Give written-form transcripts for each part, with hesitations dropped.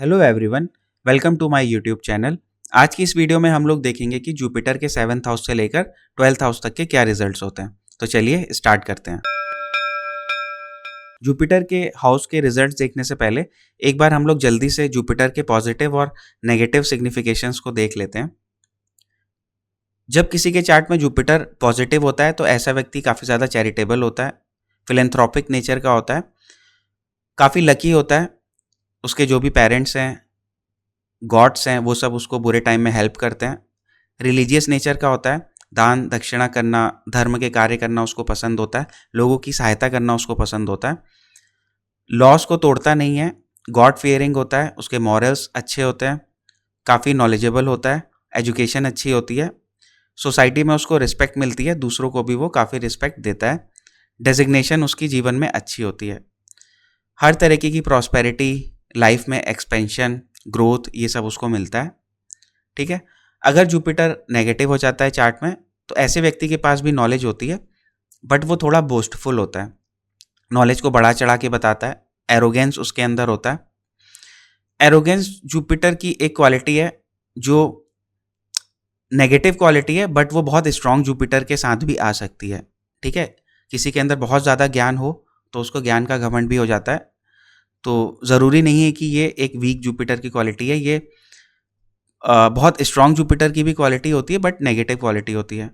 Hello everyone, welcome to my YouTube channel. आज की इस वीडियो में हम लोग देखेंगे कि जुपिटर के 7th हाउस से लेकर 12th हाउस तक के क्या रिजल्ट्स होते हैं। तो चलिए स्टार्ट करते हैं। जुपिटर के हाउस के रिजल्ट्स देखने से पहले एक बार हम लोग जल्दी से जुपिटर के पॉजिटिव और नेगेटिव सिग्निफिकेशंस को देख लेते हैं। जब किसी के चार्ट में जुपिटर पॉजिटिव होता है तो ऐसा व्यक्ति काफ़ी ज़्यादा चैरिटेबल होता है, फिलेंथ्रोपिक नेचर का होता है, काफ़ी लकी होता है। उसके जो भी पेरेंट्स हैं, गॉड्स हैं, वो सब उसको बुरे टाइम में हेल्प करते हैं। रिलीजियस नेचर का होता है, दान दक्षिणा करना, धर्म के कार्य करना उसको पसंद होता है, लोगों की सहायता करना उसको पसंद होता है। लॉस को तोड़ता नहीं है, गॉड फियरिंग होता है, उसके मॉरल्स अच्छे होते हैं, काफ़ी नॉलेजेबल होता है, एजुकेशन अच्छी होती है, सोसाइटी में उसको रिस्पेक्ट मिलती है, दूसरों को भी वो काफ़ी रिस्पेक्ट देता है। डेजिग्नेशन उसकी जीवन में अच्छी होती है। हर तरीके की प्रॉस्पेरिटी, लाइफ में एक्सपेंशन, ग्रोथ, ये सब उसको मिलता है। ठीक है। अगर जुपिटर नेगेटिव हो जाता है चार्ट में तो ऐसे व्यक्ति के पास भी नॉलेज होती है, बट वो थोड़ा बोस्टफुल होता है, नॉलेज को बढ़ा चढ़ा के बताता है, एरोगेंस उसके अंदर होता है। एरोगेंस जुपिटर की एक क्वालिटी है जो नेगेटिव क्वालिटी है, बट वो बहुत स्ट्रांग जुपिटर के साथ भी आ सकती है। ठीक है। किसी के अंदर बहुत ज़्यादा ज्ञान हो तो उसको ज्ञान का घमंड भी हो जाता है। तो ज़रूरी नहीं है कि ये एक वीक जुपिटर की क्वालिटी है, ये बहुत स्ट्रांग जुपिटर की भी क्वालिटी होती है, बट नेगेटिव क्वालिटी होती है।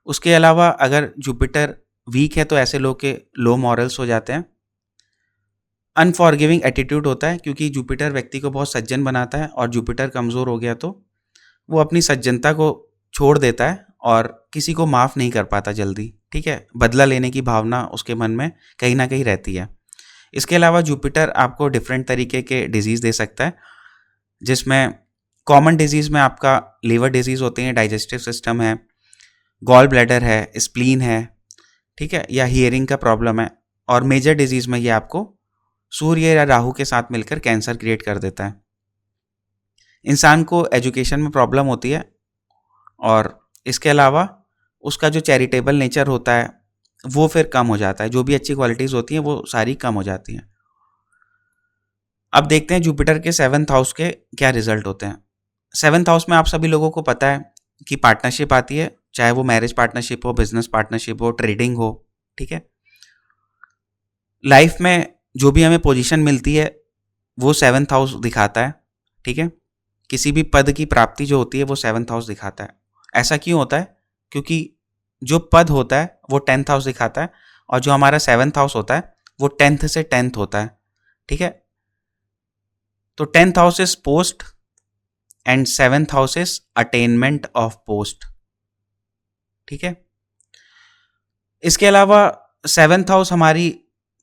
उसके अलावा अगर जुपिटर वीक है तो ऐसे लोग के लो मॉरल्स हो जाते हैं। अनफॉरगिविंग एटीट्यूड होता है, क्योंकि जुपिटर व्यक्ति को बहुत सज्जन बनाता है, और जुपिटर कमज़ोर हो गया तो वो अपनी सज्जनता को छोड़ देता है और किसी को माफ़ नहीं कर पाता जल्दी। ठीक है। बदला लेने की भावना उसके मन में कहीं ना कहीं रहती है। इसके अलावा जुपिटर आपको डिफरेंट तरीके के डिजीज़ दे सकता है, जिसमें कॉमन डिजीज़ में आपका लीवर डिजीज़ होते हैं, डाइजेस्टिव सिस्टम है, गॉल ब्लैडर है, स्प्लीन है, ठीक है, या हियरिंग का प्रॉब्लम है। और मेजर डिजीज़ में ये आपको सूर्य या राहु के साथ मिलकर कैंसर क्रिएट कर देता है। इंसान को एजुकेशन में प्रॉब्लम होती है, और इसके अलावा उसका जो चैरिटेबल नेचर होता है वो फिर कम हो जाता है। जो भी अच्छी क्वालिटीज़ होती हैं वो सारी कम हो जाती हैं। अब देखते हैं जुपिटर के 7th हाउस के क्या रिजल्ट होते हैं। 7th हाउस में आप सभी लोगों को पता है कि पार्टनरशिप आती है, चाहे वो मैरिज पार्टनरशिप हो, बिजनेस पार्टनरशिप हो, ट्रेडिंग हो। ठीक है। लाइफ में जो भी हमें पोजीशन मिलती है वो 7th हाउस दिखाता है। ठीक है। किसी भी पद की प्राप्ति जो होती है वो 7th हाउस दिखाता है। ऐसा क्यों होता है? क्योंकि जो पद होता है वो 10th हाउस दिखाता है, और जो हमारा 7th हाउस होता है वो 10th से 10th होता है। ठीक है। तो 10th house is post and 7th house is attainment of post. ठीक है। इसके अलावा 7th हाउस हमारी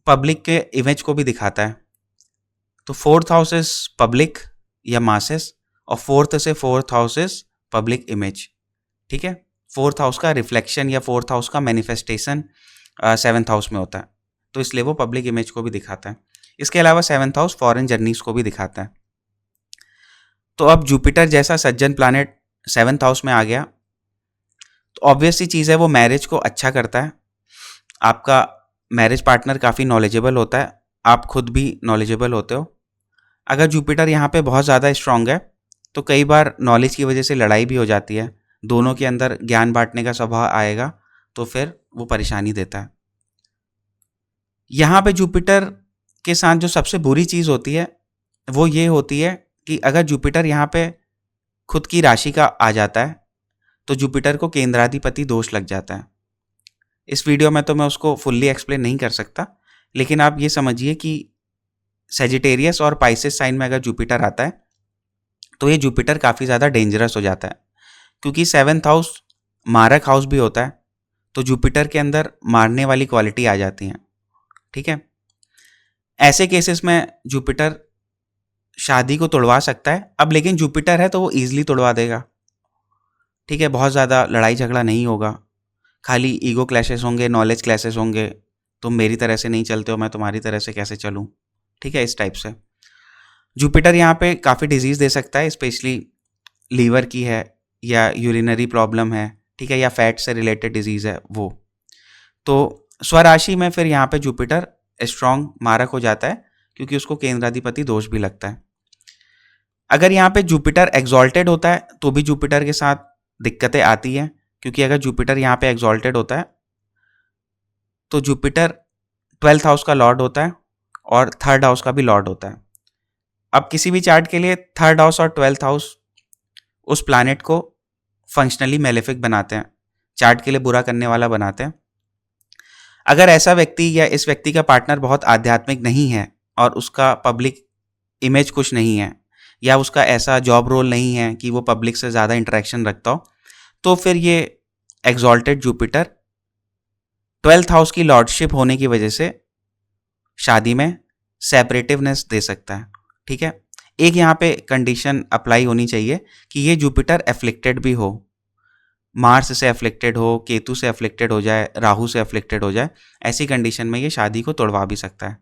पब्लिक के इमेज को भी दिखाता है। तो 4th हाउस इज पब्लिक या मासेस, और 4th house is public image. ठीक है। 4th हाउस का रिफ्लेक्शन या 4th हाउस का मैनिफेस्टेशन 7th हाउस में होता है, तो इसलिए वो पब्लिक इमेज को भी दिखाता है। इसके अलावा 7th हाउस फॉरेन जर्नीज को भी दिखाता है। तो अब जुपिटर जैसा सज्जन प्लैनेट 7th हाउस में आ गया तो ऑब्वियस सी चीज़ है, वो मैरिज को अच्छा करता है। आपका मैरिज पार्टनर काफ़ी नॉलेजेबल होता है, आप खुद भी नॉलेजेबल होते हो। अगर जुपिटर यहाँ पे बहुत ज़्यादा स्ट्रांग है तो कई बार नॉलेज की वजह से लड़ाई भी हो जाती है, दोनों के अंदर ज्ञान बांटने का स्वभाव आएगा तो फिर वो परेशानी देता है। यहाँ पे जुपिटर के साथ जो सबसे बुरी चीज़ होती है वो ये होती है कि अगर जुपिटर यहाँ पे खुद की राशि का आ जाता है तो जुपिटर को केंद्राधिपति दोष लग जाता है। इस वीडियो में तो मैं उसको फुल्ली एक्सप्लेन नहीं कर सकता, लेकिन आप ये समझिए कि सेजिटेरियस और पाइसेस साइन में अगर जुपिटर आता है तो ये जुपिटर काफ़ी ज़्यादा डेंजरस हो जाता है, क्योंकि 7th हाउस मारक हाउस भी होता है, तो जुपिटर के अंदर मारने वाली क्वालिटी आ जाती हैं। ठीक है। ऐसे केसेस में जुपिटर शादी को तोड़वा सकता है। अब लेकिन जुपिटर है तो वो ईजिली तोड़वा देगा। ठीक है। बहुत ज़्यादा लड़ाई झगड़ा नहीं होगा, खाली ईगो क्लैशेस होंगे, नॉलेज क्लैशेस होंगे, तुम मेरी तरह से नहीं चलते हो, मैं तुम्हारी तरह से कैसे चलूँ। ठीक है। इस टाइप से जुपिटर यहाँ पे काफ़ी डिजीज़ दे सकता है, स्पेशली लीवर की है या यूरिनरी प्रॉब्लम है, ठीक है, या फैट से रिलेटेड डिजीज़ है वो। तो स्वराशि में फिर यहाँ पे जुपिटर स्ट्रॉन्ग मारक हो जाता है, क्योंकि उसको केंद्राधिपति दोष भी लगता है। अगर यहाँ पे जुपिटर एग्जॉल्टेड होता है तो भी जुपिटर के साथ दिक्कतें आती हैं, क्योंकि अगर जुपिटर यहाँ पे एग्जॉल्टेड होता है तो जुपिटर 12th हाउस का लॉर्ड होता है और 3rd हाउस का भी लॉर्ड होता है। अब किसी भी चार्ट के लिए 3rd हाउस और 12th हाउस उस प्लैनेट को फंक्शनली मेलेफिक बनाते हैं, चार्ट के लिए बुरा करने वाला बनाते हैं। अगर ऐसा व्यक्ति या इस व्यक्ति का पार्टनर बहुत आध्यात्मिक नहीं है और उसका पब्लिक इमेज कुछ नहीं है, या उसका ऐसा जॉब रोल नहीं है कि वो पब्लिक से ज़्यादा इंटरेक्शन रखता हो, तो फिर ये एग्जॉल्टेड जुपिटर 12th हाउस की लॉर्डशिप होने की वजह से शादी में सेपरेटिवनेस दे सकता है। ठीक है, एक यहाँ पे कंडीशन अप्लाई होनी चाहिए कि ये जुपिटर एफ्लिक्टेड भी हो, मार्स से एफ्लिक्टेड हो, केतु से एफ्लिक्टेड हो जाए, राहु से एफ्लिक्टेड हो जाए, ऐसी कंडीशन में ये शादी को तोड़वा भी सकता है।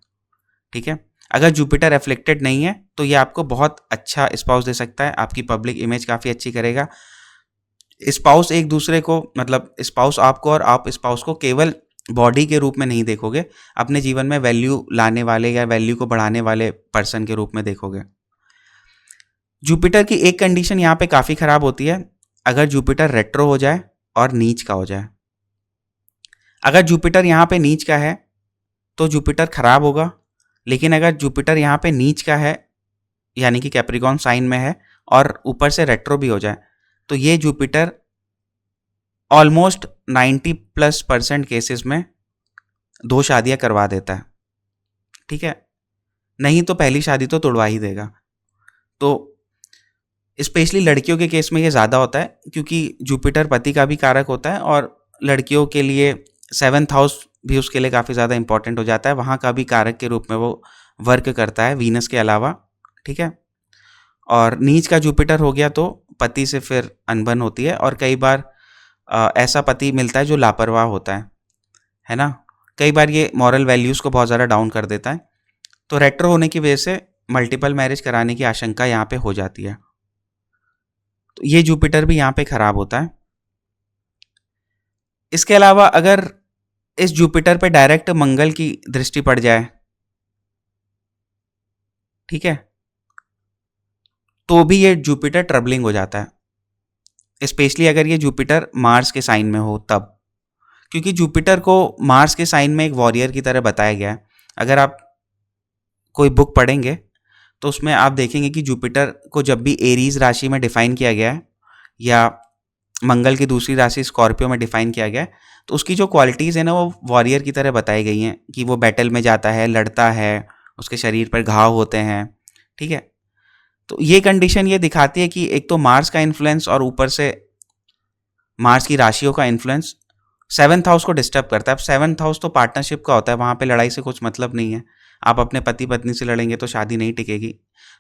ठीक है, अगर जुपिटर एफ्लिक्टेड नहीं है तो ये आपको बहुत अच्छा स्पाउस दे सकता है, आपकी पब्लिक इमेज काफ़ी अच्छी करेगा। स्पाउस एक दूसरे को, मतलब स्पाउस आपको और आप स्पाउस को केवल बॉडी के रूप में नहीं देखोगे, अपने जीवन में वैल्यू लाने वाले या वैल्यू को बढ़ाने वाले पर्सन के रूप में देखोगे। जुपिटर की एक कंडीशन यहाँ पे काफ़ी ख़राब होती है, अगर जुपिटर रेट्रो हो जाए और नीच का हो जाए। अगर जुपिटर यहाँ पे नीच का है तो जुपिटर खराब होगा, लेकिन अगर जुपिटर यहाँ पे नीच का है यानी कि कैप्रिकॉर्न साइन में है और ऊपर से रेट्रो भी हो जाए, तो ये जुपिटर ऑलमोस्ट 90+% केसेस में 2 शादियां करवा देता है। ठीक है, नहीं तो पहली शादी तो तोड़वा ही देगा। तो स्पेशली लड़कियों के केस में ये ज़्यादा होता है, क्योंकि जुपिटर पति का भी कारक होता है और लड़कियों के लिए 7th हाउस भी उसके लिए काफ़ी ज़्यादा इंपॉर्टेंट हो जाता है, वहाँ का भी कारक के रूप में वो वर्क करता है वीनस के अलावा। ठीक है, और नीच का जुपिटर हो गया तो पति से फिर अनबन होती है, और कई बार ऐसा पति मिलता है जो लापरवाह होता है ना, कई बार ये मॉरल वैल्यूज़ को बहुत ज़्यादा डाउन कर देता है। तो रेट्रो होने की वजह से मल्टीपल मैरिज कराने की आशंका यहाँ पे हो जाती है, तो ये जुपिटर भी यहाँ पे खराब होता है। इसके अलावा अगर इस जुपिटर पे डायरेक्ट मंगल की दृष्टि पड़ जाए, ठीक है, तो भी ये जुपिटर ट्रबलिंग हो जाता है, स्पेशली अगर ये जुपिटर मार्स के साइन में हो तब, क्योंकि जुपिटर को मार्स के साइन में एक वॉरियर की तरह बताया गया है। अगर आप कोई बुक पढ़ेंगे तो उसमें आप देखेंगे कि जुपिटर को जब भी एरीज राशि में डिफाइन किया गया है या मंगल की दूसरी राशि स्कॉर्पियो में डिफाइन किया गया है, तो उसकी जो क्वालिटीज़ है ना वो वॉरियर की तरह बताई गई हैं, कि वो बैटल में जाता है, लड़ता है, उसके शरीर पर घाव होते हैं। ठीक है, तो ये कंडीशन ये दिखाती है कि एक तो मार्स का इन्फ्लुएंस और ऊपर से मार्स की राशियों का इन्फ्लुएंस 7th हाउस को डिस्टर्ब करता है। अब 7th हाउस तो पार्टनरशिप का होता है, वहाँ पे लड़ाई से कुछ मतलब नहीं है, आप अपने पति पत्नी से लड़ेंगे तो शादी नहीं टिकेगी।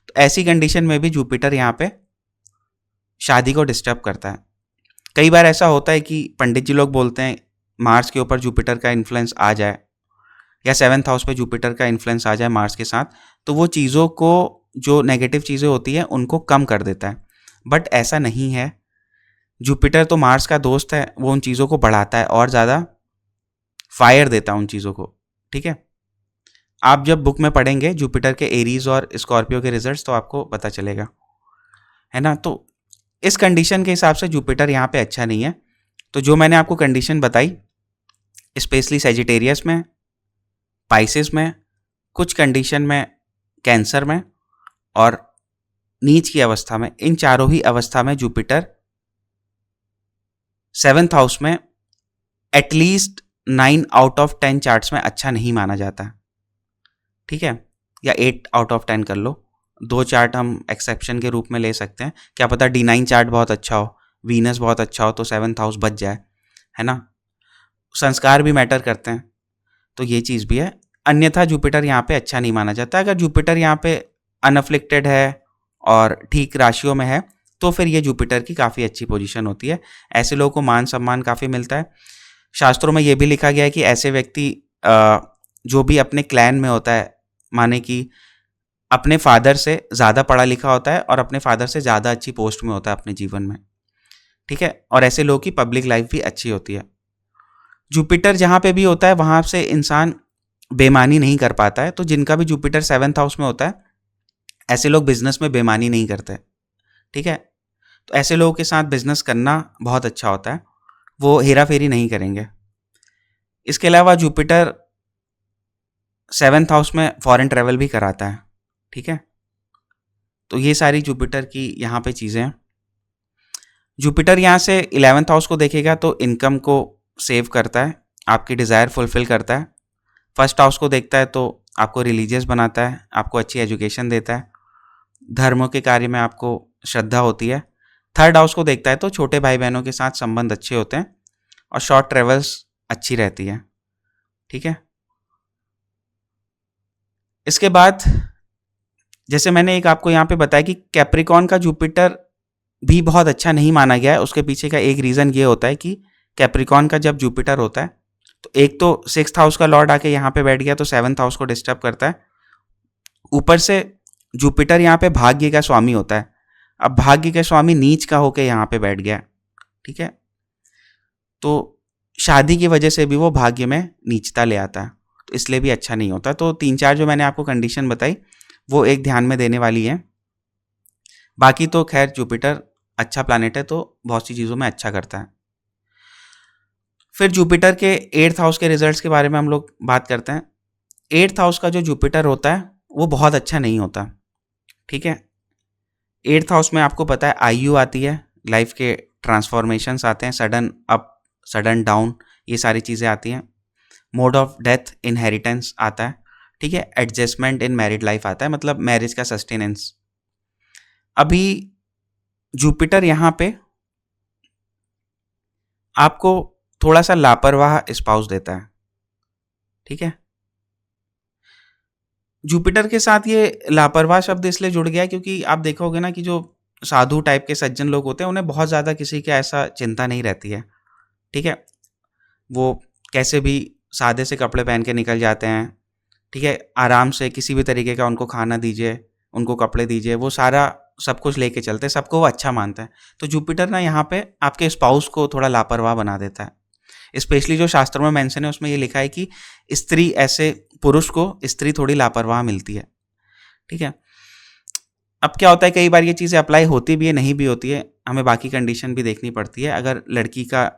तो ऐसी कंडीशन में भी जुपिटर यहाँ पे शादी को डिस्टर्ब करता है। कई बार ऐसा होता है कि पंडित जी लोग बोलते हैं मार्स के ऊपर जुपिटर का इन्फ्लुएंस आ जाए या 7th हाउस पे जुपिटर का इन्फ्लुएंस आ जाए मार्स के साथ, तो वो चीज़ों को, जो नेगेटिव चीज़ें होती हैं उनको कम कर देता है। बट ऐसा नहीं है, जुपिटर तो मार्स का दोस्त है, वो उन चीज़ों को बढ़ाता है और ज़्यादा फायर देता है उन चीज़ों को। ठीक है, आप जब बुक में पढ़ेंगे जुपिटर के एरीज और स्कॉर्पियो के रिजल्ट्स तो आपको पता चलेगा, है ना। तो इस कंडीशन के हिसाब से जुपिटर यहाँ पे अच्छा नहीं है। तो जो मैंने आपको कंडीशन बताई, स्पेशली सेजिटेरियस में, पाइसेस में, कुछ कंडीशन में कैंसर में और नीच की अवस्था में, इन चारों ही अवस्था में जुपिटर 7th हाउस में एटलीस्ट 9 आउट ऑफ 10 चार्ट्स में अच्छा नहीं माना जाता। ठीक है, या 8 आउट ऑफ 10 कर लो, 2 चार्ट हम एक्सेप्शन के रूप में ले सकते हैं। क्या पता D9 चार्ट बहुत अच्छा हो, वीनस बहुत अच्छा हो तो 7th हाउस बच जाए, है ना। संस्कार भी मैटर करते हैं, तो ये चीज़ भी है। अन्यथा जुपिटर यहाँ पे अच्छा नहीं माना जाता। अगर जुपिटर यहाँ पे अनअफ्लिक्टेड है और ठीक राशियों में है तो फिर ये जुपिटर की काफ़ी अच्छी पोजीशन होती है, ऐसे लोगों को मान सम्मान काफ़ी मिलता है। शास्त्रों में ये भी लिखा गया है कि ऐसे व्यक्ति जो भी अपने क्लैन में होता है, माने कि अपने फादर से ज़्यादा पढ़ा लिखा होता है और अपने फादर से ज़्यादा अच्छी पोस्ट में होता है अपने जीवन में। ठीक है, और ऐसे लोगों की पब्लिक लाइफ भी अच्छी होती है। जुपिटर जहाँ पे भी होता है वहाँ से इंसान बेईमानी नहीं कर पाता है। तो जिनका भी जुपिटर 7th हाउस में होता है ऐसे लोग बिजनेस में बेईमानी नहीं करते, ठीक है। तो ऐसे लोगों के साथ बिजनेस करना बहुत अच्छा होता है, वो हेरा फेरी नहीं करेंगे। इसके अलावा जुपिटर 7th हाउस में फॉरेन ट्रैवल भी कराता है, ठीक है। तो ये सारी जुपिटर की यहाँ पे चीज़ें हैं। जुपिटर यहाँ से 11th हाउस को देखेगा तो इनकम को सेव करता है, आपकी डिज़ायर फुलफिल करता है। फर्स्ट हाउस को देखता है तो आपको रिलीजियस बनाता है, आपको अच्छी एजुकेशन देता है, धर्मों के कार्य में आपको श्रद्धा होती है। थर्ड हाउस को देखता है तो छोटे भाई बहनों के साथ संबंध अच्छे होते हैं और शॉर्ट ट्रेवल्स अच्छी रहती है, ठीक है। इसके बाद जैसे मैंने एक आपको यहाँ पे बताया कि कैप्रिकॉन का जुपिटर भी बहुत अच्छा नहीं माना गया है। उसके पीछे का एक रीज़न ये होता है कि कैप्रिकॉन का जब जुपिटर होता है तो एक तो 6th हाउस का लॉर्ड आके यहाँ पे बैठ गया तो 7th हाउस को डिस्टर्ब करता है। ऊपर से जुपिटर यहाँ पे भाग्य का स्वामी होता है। अब भाग्य का स्वामी नीच का होके यहाँ पे बैठ गया, ठीक है। तो शादी की वजह से भी वो भाग्य में नीचता ले आता है, तो इसलिए भी अच्छा नहीं होता। तो 3-4 जो मैंने आपको कंडीशन बताई वो एक ध्यान में देने वाली है। बाकी तो खैर जुपिटर अच्छा प्लैनेट है तो बहुत सी चीज़ों में अच्छा करता है। फिर जुपिटर के 8th हाउस के रिजल्ट्स के बारे में हम लोग बात करते हैं। 8th हाउस का जो जुपिटर होता है वो बहुत अच्छा नहीं होता, ठीक है। 8th हाउस में आपको पता है आयु आती है, लाइफ के ट्रांसफॉर्मेशंस आते हैं, सडन अप सडन डाउन, ये सारी चीज़ें आती हैं। मोड ऑफ डेथ इनहेरिटेंस आता है, ठीक है। एडजस्टमेंट इन मैरिड लाइफ आता है, मतलब मैरिज का सस्टेनेंस। अभी जुपिटर यहाँ पे आपको थोड़ा सा लापरवाह स्पाउस देता है, ठीक है। जुपिटर के साथ ये लापरवाह शब्द इसलिए जुड़ गया क्योंकि आप देखोगे ना कि जो साधु टाइप के सज्जन लोग होते हैं उन्हें बहुत ज़्यादा किसी की ऐसा चिंता नहीं रहती है, ठीक है। वो कैसे भी सादे से कपड़े पहन के निकल जाते हैं, ठीक है। आराम से किसी भी तरीके का उनको खाना दीजिए, उनको कपड़े दीजिए, वो सारा सब कुछ लेके चलते हैं, सबको वो अच्छा मानते हैं। तो जुपिटर ना यहाँ पे आपके स्पाउस को थोड़ा लापरवाह बना देता है। स्पेशली जो शास्त्रों में मेंशन है उसमें ये लिखा है कि स्त्री ऐसे पुरुष को स्त्री थोड़ी लापरवाह मिलती है, ठीक है। अब क्या होता है कई बार ये चीज़ें अप्लाई होती भी है, नहीं भी होती है, हमें बाकी कंडीशन भी देखनी पड़ती है। अगर लड़की का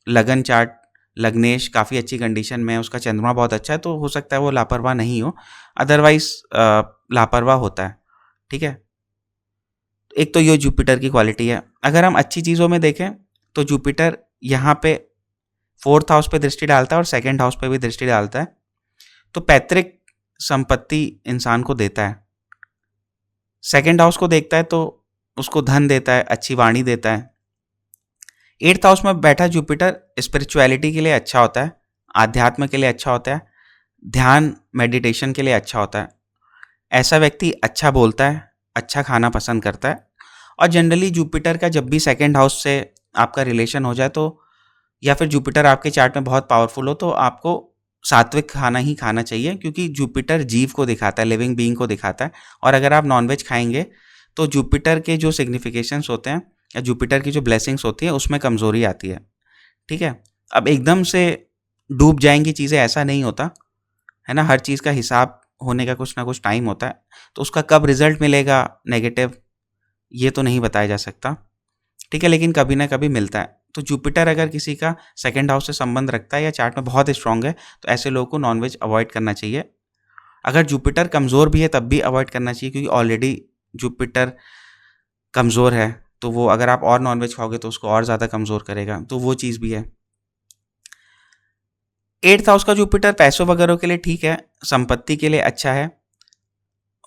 लगन चार्ट लग्नेश काफ़ी अच्छी कंडीशन में है, उसका चंद्रमा बहुत अच्छा है, तो हो सकता है वो लापरवाह नहीं हो, अदरवाइज लापरवाह होता है, ठीक है। एक तो ये जुपिटर की क्वालिटी है। अगर हम अच्छी चीज़ों में देखें तो जुपिटर यहाँ पे 4th हाउस पे दृष्टि डालता है और 2nd हाउस पे भी दृष्टि डालता है, तो पैतृक संपत्ति इंसान को देता है। 2nd हाउस को देखता है तो उसको धन देता है, अच्छी वाणी देता है। 8th हाउस में बैठा जुपिटर स्पिरिचुअलिटी के लिए अच्छा होता है, आध्यात्म के लिए अच्छा होता है, ध्यान मेडिटेशन के लिए अच्छा होता है। ऐसा व्यक्ति अच्छा बोलता है, अच्छा खाना पसंद करता है। और जनरली जुपिटर का जब भी 2nd हाउस से आपका रिलेशन हो जाए तो, या फिर जुपिटर आपके चार्ट में बहुत पावरफुल हो, तो आपको सात्विक खाना ही खाना चाहिए, क्योंकि जुपिटर जीव को दिखाता है, लिविंग बीइंग को दिखाता है। और अगर आप नॉनवेज खाएंगे तो जुपिटर के जो सिग्निफिकेशंस होते हैं या जुपिटर की जो ब्लेसिंग्स होती है उसमें कमज़ोरी आती है, ठीक है। अब एकदम से डूब जाएंगी चीज़ें, ऐसा नहीं होता है ना। हर चीज़ का हिसाब होने का कुछ ना कुछ टाइम होता है, तो उसका कब रिजल्ट मिलेगा नेगेटिव ये तो नहीं बताया जा सकता, ठीक है, लेकिन कभी ना कभी मिलता है। तो जुपिटर अगर किसी का 2nd हाउस से संबंध रखता है या चार्ट में बहुत स्ट्रांग है तो ऐसे लोगों को नॉनवेज अवॉइड करना चाहिए। अगर जुपिटर कमज़ोर भी है तब भी अवॉइड करना चाहिए, क्योंकि ऑलरेडी जुपिटर कमज़ोर है, तो वो अगर आप और नॉनवेज खाओगे तो उसको और ज़्यादा कमज़ोर करेगा, तो वो चीज़ भी है। 8th हाउस का जुपिटर पैसों वगैरह के लिए ठीक है, संपत्ति के लिए अच्छा है।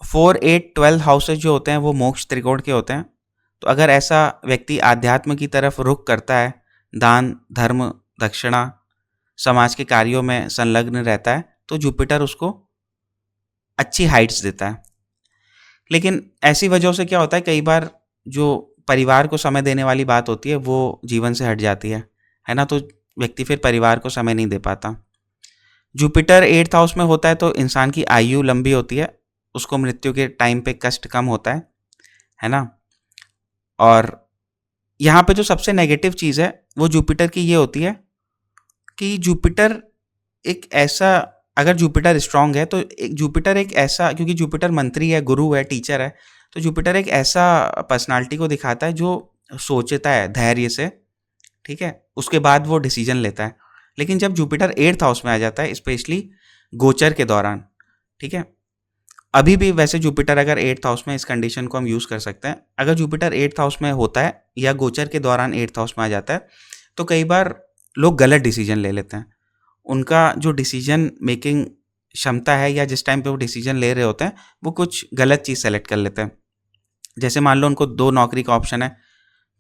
4, 8, 12 हाउसेज जो होते हैं वो मोक्ष त्रिकोण के होते हैं। तो अगर ऐसा व्यक्ति आध्यात्म की तरफ रुख करता है, दान धर्म दक्षिणा समाज के कार्यों में संलग्न रहता है, तो जुपिटर उसको अच्छी हाइट्स देता है। लेकिन ऐसी वजहों से क्या होता है, कई बार जो परिवार को समय देने वाली बात होती है वो जीवन से हट जाती है ना, तो व्यक्ति फिर परिवार को समय नहीं दे पाता। जुपिटर 8th हाउस में होता है तो इंसान की आयु लंबी होती है, उसको मृत्यु के टाइम पे कष्ट कम होता है ना। और यहाँ पे जो सबसे नेगेटिव चीज़ है वो जुपिटर की ये होती है कि जुपिटर एक ऐसा अगर जुपिटर स्ट्रांग है तो जुपिटर एक ऐसा, क्योंकि जुपिटर मंत्री है, गुरु है, टीचर है, तो जुपिटर एक ऐसा पर्सनालिटी को दिखाता है जो सोचता है धैर्य से, ठीक है, उसके बाद वो डिसीजन लेता है। लेकिन जब जुपिटर 8th हाउस में आ जाता है, स्पेशली गोचर के दौरान, ठीक है, अभी भी वैसे जुपिटर अगर 8th हाउस में, इस कंडीशन को हम यूज़ कर सकते हैं, अगर जुपिटर 8th हाउस में होता है या गोचर के दौरान 8th हाउस में आ जाता है, तो कई बार लोग गलत डिसीजन ले लेते हैं। उनका जो डिसीजन मेकिंग क्षमता है, या जिस टाइम पे वो डिसीजन ले रहे होते हैं, वो कुछ गलत चीज़ सेलेक्ट कर लेते हैं। जैसे मान लो उनको 2 नौकरी का ऑप्शन है,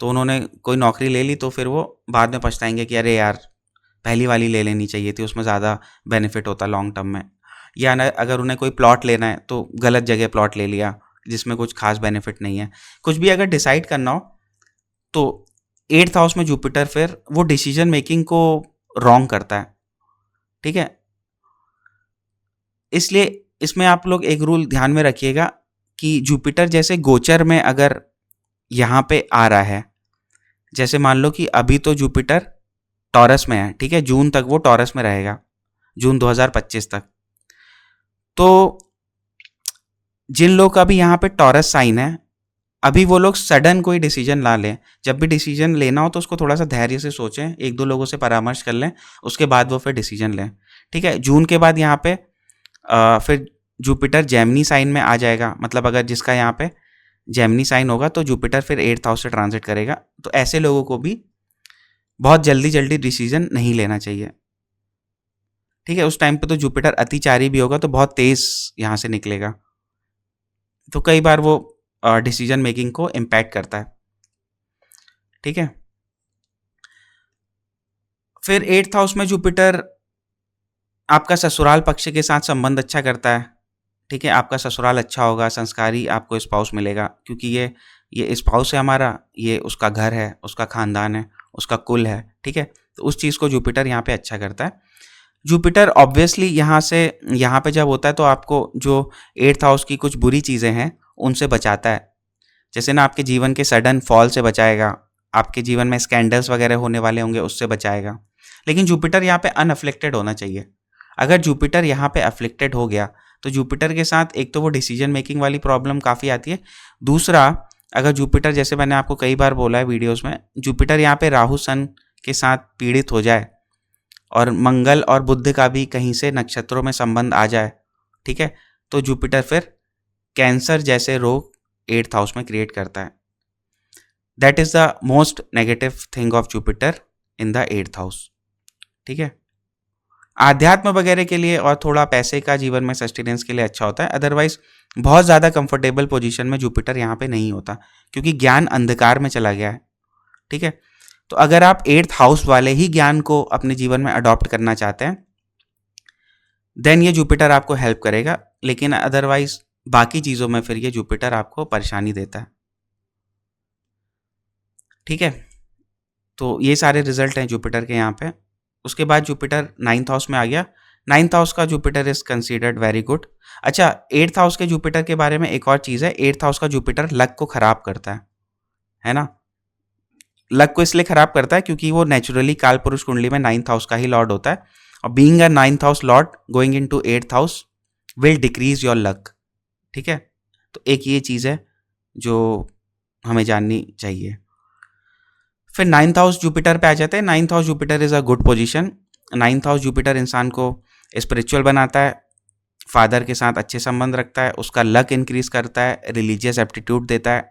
तो उन्होंने कोई नौकरी ले ली, तो फिर वो बाद में पछताएंगे कि अरे यार पहली वाली ले लेनी चाहिए थी, उसमें ज़्यादा बेनिफिट होता लॉन्ग टर्म में। या ना अगर उन्हें कोई प्लॉट लेना है तो गलत जगह प्लॉट ले लिया जिसमें कुछ खास बेनिफिट नहीं है। कुछ भी अगर डिसाइड करना हो तो 8th हाउस में जुपिटर फिर वो डिसीजन मेकिंग को रॉन्ग करता है, ठीक है। इसलिए इसमें आप लोग एक रूल ध्यान में रखिएगा कि जुपिटर जैसे गोचर में अगर यहाँ पे आ रहा है, जैसे मान लो कि अभी तो जुपिटर टॉरस में है, ठीक है, जून तक वो टॉरस में रहेगा, जून 2025 तक। तो जिन लोग का भी यहाँ पे टॉरस साइन है, अभी वो लोग सडन कोई डिसीजन ना लें। जब भी डिसीजन लेना हो तो उसको थोड़ा सा धैर्य से सोचें, 1-2 लोगों से परामर्श कर लें, उसके बाद वो फिर डिसीजन लें, ठीक है। जून के बाद यहाँ पे फिर जुपिटर जेमिनी साइन में आ जाएगा, मतलब अगर जिसका यहाँ पे जेमिनी साइन होगा तो जुपिटर फिर 8th हाउस से ट्रांजिट करेगा। तो ऐसे लोगों को भी बहुत जल्दी जल्दी डिसीजन नहीं लेना चाहिए, ठीक है। उस टाइम पे तो जुपिटर अतिचारी भी होगा, तो बहुत तेज यहाँ से निकलेगा, तो कई बार वो डिसीजन मेकिंग को इम्पैक्ट करता है, ठीक है। फिर 8th हाउस में जुपिटर आपका ससुराल पक्ष के साथ संबंध अच्छा करता है, ठीक है। आपका ससुराल अच्छा होगा, संस्कारी आपको स्पाउस मिलेगा, क्योंकि ये स्पाउस है हमारा, ये उसका घर है, उसका खानदान है, उसका कुल है, ठीक है। तो उस चीज़ को जुपिटर यहाँ पे अच्छा करता है। जुपिटर ऑब्वियसली यहाँ पे जब होता है तो आपको जो 8th हाउस की कुछ बुरी चीज़ें हैं उनसे बचाता है। जैसे ना आपके जीवन के सडन फॉल से बचाएगा, आपके जीवन में स्कैंडल्स वगैरह होने वाले होंगे उससे बचाएगा। लेकिन जुपिटर यहाँ पे अनअफ्लिक्टेड होना चाहिए। अगर जुपिटर यहाँ पे अफ्लिक्टेड हो गया तो जुपिटर के साथ एक तो वो डिसीजन मेकिंग वाली प्रॉब्लम काफ़ी आती है। दूसरा, अगर जुपिटर, जैसे मैंने आपको कई बार बोला है वीडियोस में, जुपिटर यहाँ पे राहु सन के साथ पीड़ित हो जाए और मंगल और बुध का भी कहीं से नक्षत्रों में संबंध आ जाए, ठीक है, तो जुपिटर फिर कैंसर जैसे रोग 8th हाउस में क्रिएट करता है। That is the most negative thing of Jupiter in the 8th house, ठीक है। आध्यात्म वगैरह के लिए और थोड़ा पैसे का जीवन में सस्टेनेंस के लिए अच्छा होता है, अदरवाइज बहुत ज़्यादा कंफर्टेबल पोजीशन में जुपिटर यहाँ पे नहीं होता, क्योंकि ज्ञान अंधकार में चला गया है, ठीक है। तो अगर आप 8th हाउस वाले ही ज्ञान को अपने जीवन में अडॉप्ट करना चाहते हैं, देन ये जुपिटर आपको हेल्प करेगा, लेकिन अदरवाइज बाकी चीज़ों में फिर ये जुपिटर आपको परेशानी देता है, ठीक है। तो ये सारे रिजल्ट हैं जुपिटर के यहाँ पे। उसके बाद जुपिटर 9th हाउस में आ गया। 9th हाउस का Jupiter is considered very good. अच्छा, 8th हाउस के जुपिटर के बारे में एक और चीज़ है, 8th हाउस का जुपिटर लक को खराब करता है ना। लक को इसलिए खराब करता है क्योंकि वो नेचुरली काल पुरुष कुंडली में 9th हाउस का ही लॉर्ड होता है, और being a 9th house Lord going into 8th house will decrease your luck, ठीक है। तो एक ये चीज़ है जो हमें जाननी चाहिए। फिर 9th हाउस जुपिटर पे आ जाते हैं। 9th house Jupiter is a good position. 9th house Jupiter इंसान को स्पिरिचुअल बनाता है, फादर के साथ अच्छे संबंध रखता है, उसका लक इंक्रीज करता है, रिलीजियस एप्टीट्यूड देता है,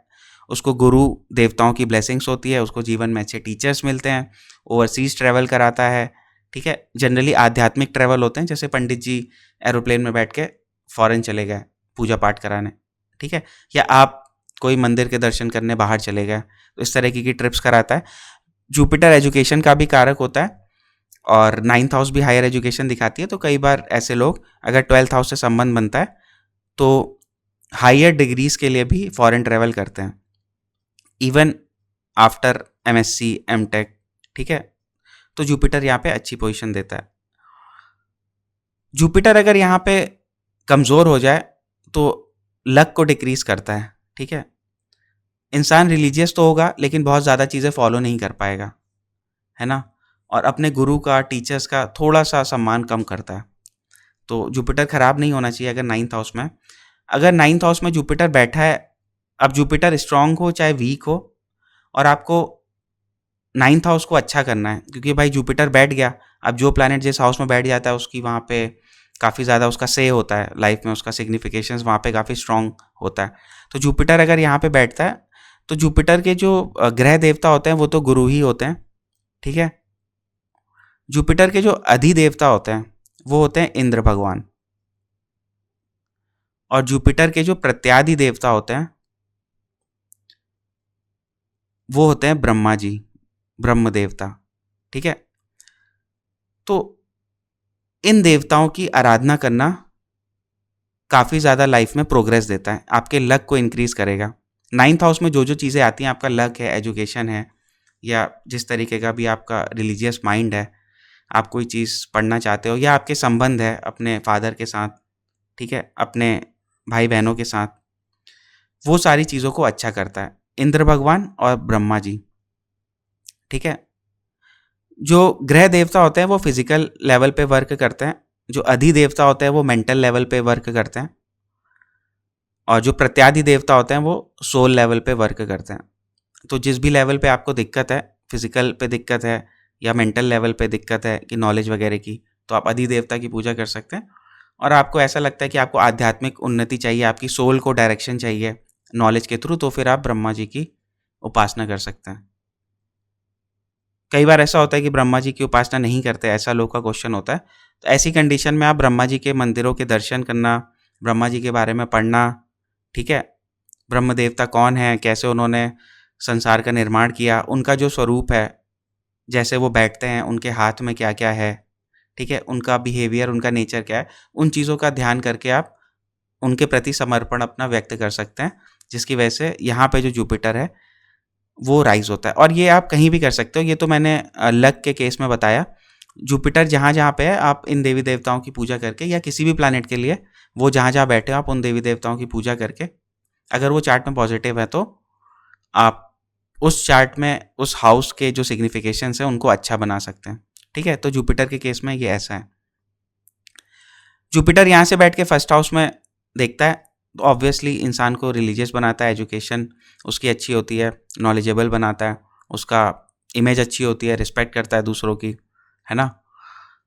उसको गुरु देवताओं की ब्लेसिंग्स होती है, उसको जीवन में अच्छे टीचर्स मिलते हैं, ओवरसीज ट्रैवल कराता है, ठीक है। जनरली आध्यात्मिक ट्रैवल होते हैं, जैसे पंडित जी एरोप्लेन में बैठ के फॉरेन चले गए पूजा पाठ कराने, ठीक है, या आप कोई मंदिर के दर्शन करने बाहर चले गए, तो इस तरह की ट्रिप्स कराता है। जुपिटर एजुकेशन का भी कारक होता है, और 9th हाउस भी हायर एजुकेशन दिखाती है, तो कई बार ऐसे लोग, अगर 12th हाउस से संबंध बनता है तो हायर डिग्रीज के लिए भी फॉरेन ट्रैवल करते हैं, इवन आफ्टर MSc MTech, ठीक है। तो जुपिटर यहाँ पे अच्छी पोजीशन देता है। जुपिटर अगर यहाँ पे कमज़ोर हो जाए तो लक को डिक्रीज करता है, ठीक है। इंसान रिलीजियस तो होगा लेकिन बहुत ज़्यादा चीज़ें फॉलो नहीं कर पाएगा, है ना, और अपने गुरु का, टीचर्स का थोड़ा सा सम्मान कम करता है। तो जुपिटर खराब नहीं होना चाहिए अगर 9th हाउस में। अगर 9th हाउस में जुपिटर बैठा है, अब जुपिटर स्ट्रांग हो चाहे वीक हो, और आपको 9th हाउस को अच्छा करना है, क्योंकि भाई जुपिटर बैठ गया, अब जो प्लैनेट जिस हाउस में बैठ जाता है उसकी वहाँ पे काफ़ी ज़्यादा उसका से होता है लाइफ में, उसका सिग्निफिकेशंस वहाँ पे काफ़ी स्ट्रांग होता है। तो जुपिटर अगर यहाँ पे बैठता है तो जुपिटर के जो ग्रह देवता होते हैं वो तो गुरु ही होते हैं, ठीक है। जुपिटर के जो अधिदेवता होते हैं वो होते हैं इंद्र भगवान, और जुपिटर के जो प्रत्यादि देवता होते हैं वो होते हैं ब्रह्मा जी, ब्रह्म देवता, ठीक है। तो इन देवताओं की आराधना करना काफ़ी ज़्यादा लाइफ में प्रोग्रेस देता है, आपके लक को इंक्रीज करेगा। 9th हाउस में जो जो चीज़ें आती हैं, आपका लक है, एजुकेशन है, या जिस तरीके का भी आपका रिलीजियस माइंड है, आप कोई चीज़ पढ़ना चाहते हो, या आपके संबंध है अपने फादर के साथ, ठीक है, अपने भाई बहनों के साथ, वो सारी चीज़ों को अच्छा करता है इंद्र भगवान और ब्रह्मा जी, ठीक है। जो ग्रह देवता होते हैं वो फिजिकल लेवल पे वर्क करते हैं, जो अधिदेवता होते हैं वो मेंटल लेवल पे वर्क करते हैं, और जो प्रत्यादि देवता होते हैं वो सोल लेवल पे वर्क करते हैं। तो जिस भी लेवल पे आपको दिक्कत है, फिजिकल पे दिक्कत है या मेंटल लेवल पे दिक्कत है कि नॉलेज वगैरह की, तो आप अधिदेवता की पूजा कर सकते हैं। और आपको ऐसा लगता है कि आपको आध्यात्मिक उन्नति चाहिए, आपकी सोल को डायरेक्शन चाहिए नॉलेज के थ्रू, तो फिर आप ब्रह्मा जी की उपासना कर सकते हैं। कई बार ऐसा होता है कि ब्रह्मा जी की उपासना नहीं करते, ऐसा लोग का क्वेश्चन होता है। तो ऐसी कंडीशन में आप ब्रह्मा जी के मंदिरों के दर्शन करना, ब्रह्मा जी के बारे में पढ़ना, ठीक है, ब्रह्म देवता कौन है, कैसे उन्होंने संसार का निर्माण किया, उनका जो स्वरूप है, जैसे वो बैठते हैं, उनके हाथ में क्या क्या है, ठीक है, उनका बिहेवियर, उनका नेचर क्या है, उन चीज़ों का ध्यान करके आप उनके प्रति समर्पण अपना व्यक्त कर सकते हैं, जिसकी वजह से यहाँ पे जो जुपिटर है वो राइज होता है। और ये आप कहीं भी कर सकते हो, ये तो मैंने लक के केस में बताया। जुपिटर जहाँ जहाँ पे है, आप इन देवी देवताओं की पूजा करके, या किसी भी प्लैनेट के लिए वो जहाँ जहाँ बैठे हो आप उन देवी देवताओं की पूजा करके, अगर वो चार्ट में पॉजिटिव है तो आप उस चार्ट में उस हाउस के जो सिग्निफिकेशंस हैं उनको अच्छा बना सकते हैं, ठीक है। तो जुपिटर के केस में ये ऐसा है। जुपिटर यहाँ से बैठ के फर्स्ट हाउस में देखता है, तो ऑब्वियसली इंसान को रिलीजियस बनाता है, एजुकेशन उसकी अच्छी होती है, नॉलेजेबल बनाता है, उसका इमेज अच्छी होती है, रिस्पेक्ट करता है दूसरों की, है ना।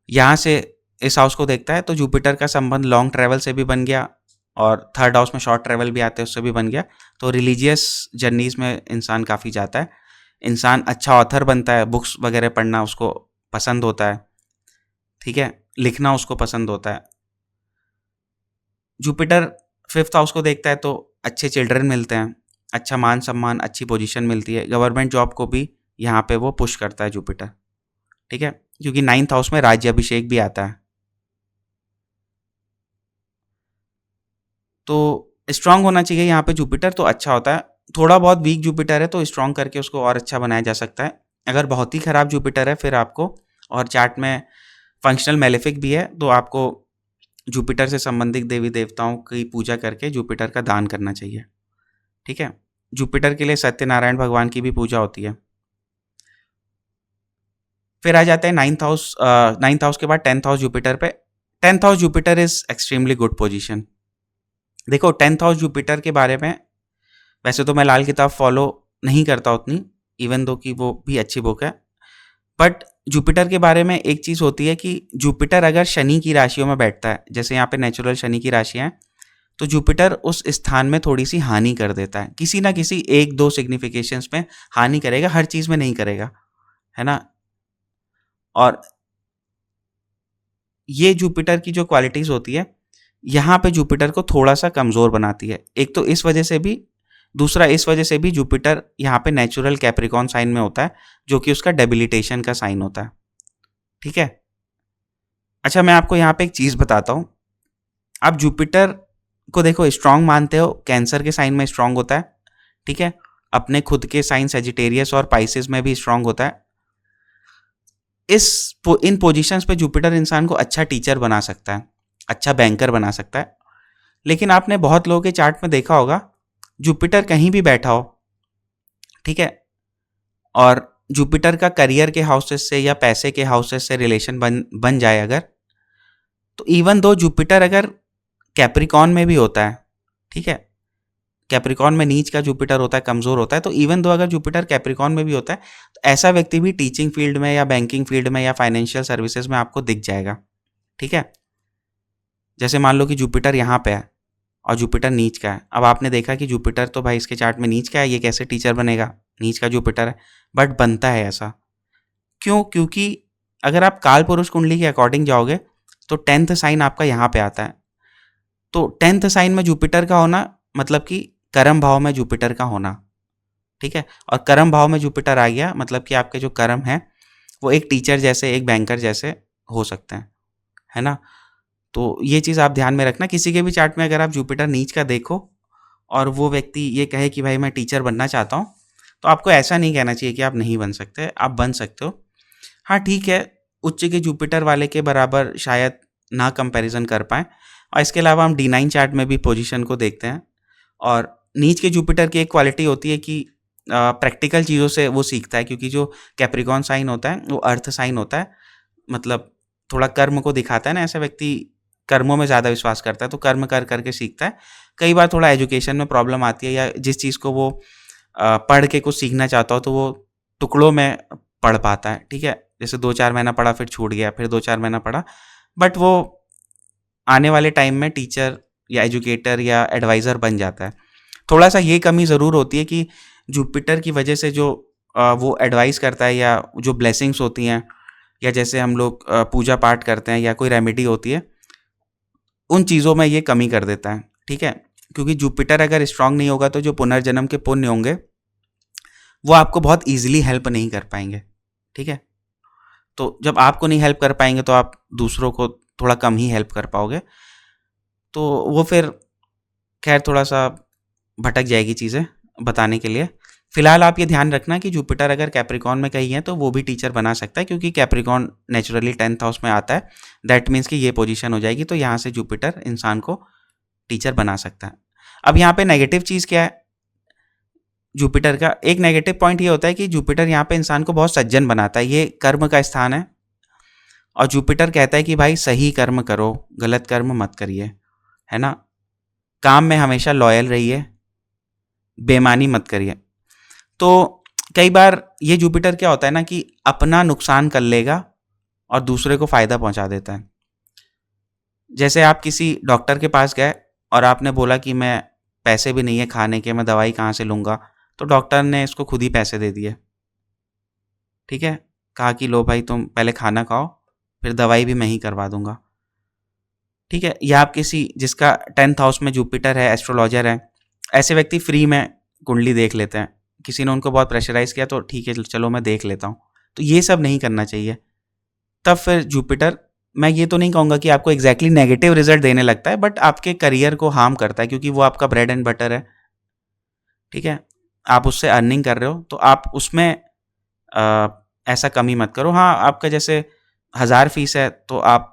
यहाँ से इस हाउस को देखता है तो जुपिटर का संबंध लॉन्ग ट्रैवल से भी बन गया, और थर्ड हाउस में शॉर्ट ट्रैवल भी आते हैं उससे भी बन गया। तो रिलीजियस जर्नीज में इंसान काफ़ी जाता है, इंसान अच्छा ऑथर बनता है, बुक्स वगैरह पढ़ना उसको पसंद होता है, ठीक है, लिखना उसको पसंद होता है। जुपिटर फिफ्थ हाउस को देखता है तो अच्छे चिल्ड्रन मिलते हैं, अच्छा मान सम्मान, अच्छी पोजीशन मिलती है, गवर्नमेंट जॉब को भी यहाँ पे वो पुश करता है जुपिटर, ठीक है, क्योंकि 9th हाउस में राज्य अभिषेक भी आता है। तो स्ट्रांग होना चाहिए यहाँ पे जुपिटर, तो अच्छा होता है। थोड़ा बहुत वीक जुपिटर है तो स्ट्रांग करके उसको और अच्छा बनाया जा सकता है। अगर बहुत ही खराब जुपिटर है फिर आपको, और चार्ट में फंक्शनल मेलेफिक भी है, तो आपको जुपिटर से संबंधित देवी देवताओं की पूजा करके जुपिटर का दान करना चाहिए, ठीक है। जुपिटर के लिए सत्यनारायण भगवान की भी पूजा होती है। फिर आ जाते हैं 9th हाउस, 9th हाउस के बाद 10th हाउस जुपिटर पे। 10th house Jupiter is extremely good position. देखो 10th हाउस जुपिटर के बारे में वैसे तो मैं लाल किताब फॉलो नहीं करता उतनी, इवन दो कि वो भी अच्छी बुक है, बट जुपिटर के बारे में एक चीज़ होती है कि जुपिटर अगर शनि की राशियों में बैठता है, जैसे यहाँ पे नेचुरल शनि की राशियाँ हैं, तो जुपिटर उस स्थान में थोड़ी सी हानि कर देता है, किसी ना किसी एक दो सिग्निफिकेशंस में हानि करेगा, हर चीज़ में नहीं करेगा, है ना। और ये जुपिटर की जो क्वालिटीज़ होती है यहाँ पे जुपिटर को थोड़ा सा कमज़ोर बनाती है। एक तो इस वजह से भी, दूसरा इस वजह से भी जुपिटर यहाँ पे नेचुरल कैप्रिकॉन साइन में होता है, जो कि उसका डेबिलिटेशन का साइन होता है, ठीक है। अच्छा, मैं आपको यहाँ पे एक चीज़ बताता हूँ। आप जुपिटर को देखो स्ट्रांग मानते हो, कैंसर के साइन में स्ट्रांग होता है, ठीक है, अपने खुद के साइन सेजिटेरियस और पाइसेस में भी स्ट्रांग होता है। इन पोजीशंस पे जुपिटर इंसान को अच्छा टीचर बना सकता है, अच्छा बैंकर बना सकता है। लेकिन आपने बहुत लोगों के चार्ट में देखा होगा, जुपिटर कहीं भी बैठा हो, ठीक है, और जुपिटर का करियर के हाउसेस से या पैसे के हाउसेस से रिलेशन बन जाए अगर, तो इवन दो जुपिटर अगर कैप्रिकॉन में भी होता है, ठीक है, कैप्रिकॉन में नीच का जुपिटर होता है, कमजोर होता है, तो इवन दो अगर जुपिटर कैप्रिकॉन में भी होता है तो ऐसा व्यक्ति भी टीचिंग फील्ड में या बैंकिंग फील्ड में या फाइनेंशियल सर्विसेज में आपको दिख जाएगा, ठीक है। जैसे मान लो कि जुपिटर यहाँ पे है और जुपिटर नीच का है। अब आपने देखा कि जुपिटर तो भाई इसके चार्ट में नीच का है, ये कैसे टीचर बनेगा, नीच का जुपिटर है, बट बनता है ऐसा क्यों? क्योंकि अगर आप काल पुरुष कुंडली के अकॉर्डिंग जाओगे तो 10th साइन आपका यहाँ पे आता है। तो 10th साइन में जुपिटर का होना मतलब कि कर्म भाव में जुपिटर का होना, ठीक है। और कर्म भाव में जुपिटर आ गया मतलब कि आपके जो कर्म है वो एक टीचर जैसे, एक बैंकर जैसे हो सकते हैं, है ना। तो ये चीज़ आप ध्यान में रखना। किसी के भी चार्ट में अगर आप जुपिटर नीच का देखो और वो व्यक्ति ये कहे कि भाई मैं टीचर बनना चाहता हूँ, तो आपको ऐसा नहीं कहना चाहिए कि आप नहीं बन सकते, आप बन सकते हो। हाँ ठीक है, उच्च के जुपिटर वाले के बराबर शायद ना कंपैरिजन कर पाएँ। और इसके अलावा हम D9 चार्ट में भी पोजीशन को देखते हैं। और नीच के जुपिटर की एक क्वालिटी होती है कि प्रैक्टिकल चीज़ों से वो सीखता है, क्योंकि जो कैप्रिकॉन साइन होता है वो अर्थ साइन होता है, मतलब थोड़ा कर्म को दिखाता है ना, ऐसा व्यक्ति कर्मों में ज़्यादा विश्वास करता है, तो कर्म कर करके सीखता है। कई बार थोड़ा एजुकेशन में प्रॉब्लम आती है, या जिस चीज़ को वो पढ़ के कुछ सीखना चाहता हो तो वो टुकड़ों में पढ़ पाता है, ठीक है। जैसे 2-4 महीना पढ़ा, फिर छूट गया, फिर 2-4 महीना पढ़ा, बट वो आने वाले टाइम में टीचर या एजुकेटर या एडवाइज़र बन जाता है। थोड़ा सा ये कमी ज़रूर होती है कि जुपिटर की वजह से जो वो एडवाइस करता है या जो ब्लेसिंग्स होती हैं, या जैसे हम लोग पूजा पाठ करते हैं या कोई रेमेडी होती है, उन चीज़ों में ये कमी कर देता है, ठीक है। क्योंकि जुपिटर अगर स्ट्रांग नहीं होगा तो जो पुनर्जन्म के पुण्य होंगे वो आपको बहुत ईजिली हेल्प नहीं कर पाएंगे, ठीक है। तो जब आपको नहीं हेल्प कर पाएंगे तो आप दूसरों को थोड़ा कम ही हेल्प कर पाओगे, तो वो फिर खैर थोड़ा सा भटक जाएगी चीज़ें बताने के लिए। फिलहाल आप ये ध्यान रखना कि जुपिटर अगर कैप्रिकॉन में कहीं है तो वो भी टीचर बना सकता है, क्योंकि कैप्रिकॉन नेचुरली 10th हाउस में आता है। दैट मीन्स कि ये पोजीशन हो जाएगी, तो यहाँ से जुपिटर इंसान को टीचर बना सकता है। अब यहाँ पे नेगेटिव चीज़ क्या है जुपिटर का? एक नेगेटिव पॉइंट ये होता है कि जुपिटर यहाँ पे इंसान को बहुत सज्जन बनाता है। ये कर्म का स्थान है और जुपिटर कहता है कि भाई सही कर्म करो, गलत कर्म मत करिए, है ना। काम में हमेशा लॉयल रहिए, बेईमानी मत करिए। तो कई बार ये जुपिटर क्या होता है ना कि अपना नुकसान कर लेगा और दूसरे को फ़ायदा पहुंचा देता है। जैसे आप किसी डॉक्टर के पास गए और आपने बोला कि मैं पैसे भी नहीं है खाने के, मैं दवाई कहाँ से लूँगा, तो डॉक्टर ने इसको खुद ही पैसे दे दिए, ठीक है। कहा कि लो भाई तुम पहले खाना खाओ, फिर दवाई भी मैं ही करवा दूंगा, ठीक है। या आप किसी जिसका 10th हाउस में जुपिटर है, एस्ट्रोलॉजर है, ऐसे व्यक्ति फ्री में कुंडली देख लेते हैं। किसी ने उनको बहुत प्रेशराइज किया तो ठीक है चलो मैं देख लेता हूँ, तो ये सब नहीं करना चाहिए। तब फिर जुपिटर, मैं ये तो नहीं कहूँगा कि आपको एग्जैक्टली नेगेटिव रिजल्ट देने लगता है, बट आपके करियर को हार्म करता है, क्योंकि वो आपका ब्रेड एंड बटर है, ठीक है। आप उससे अर्निंग कर रहे हो तो आप उसमें ऐसा कमी मत करो। हाँ, आपका जैसे 1000 फीस है तो आप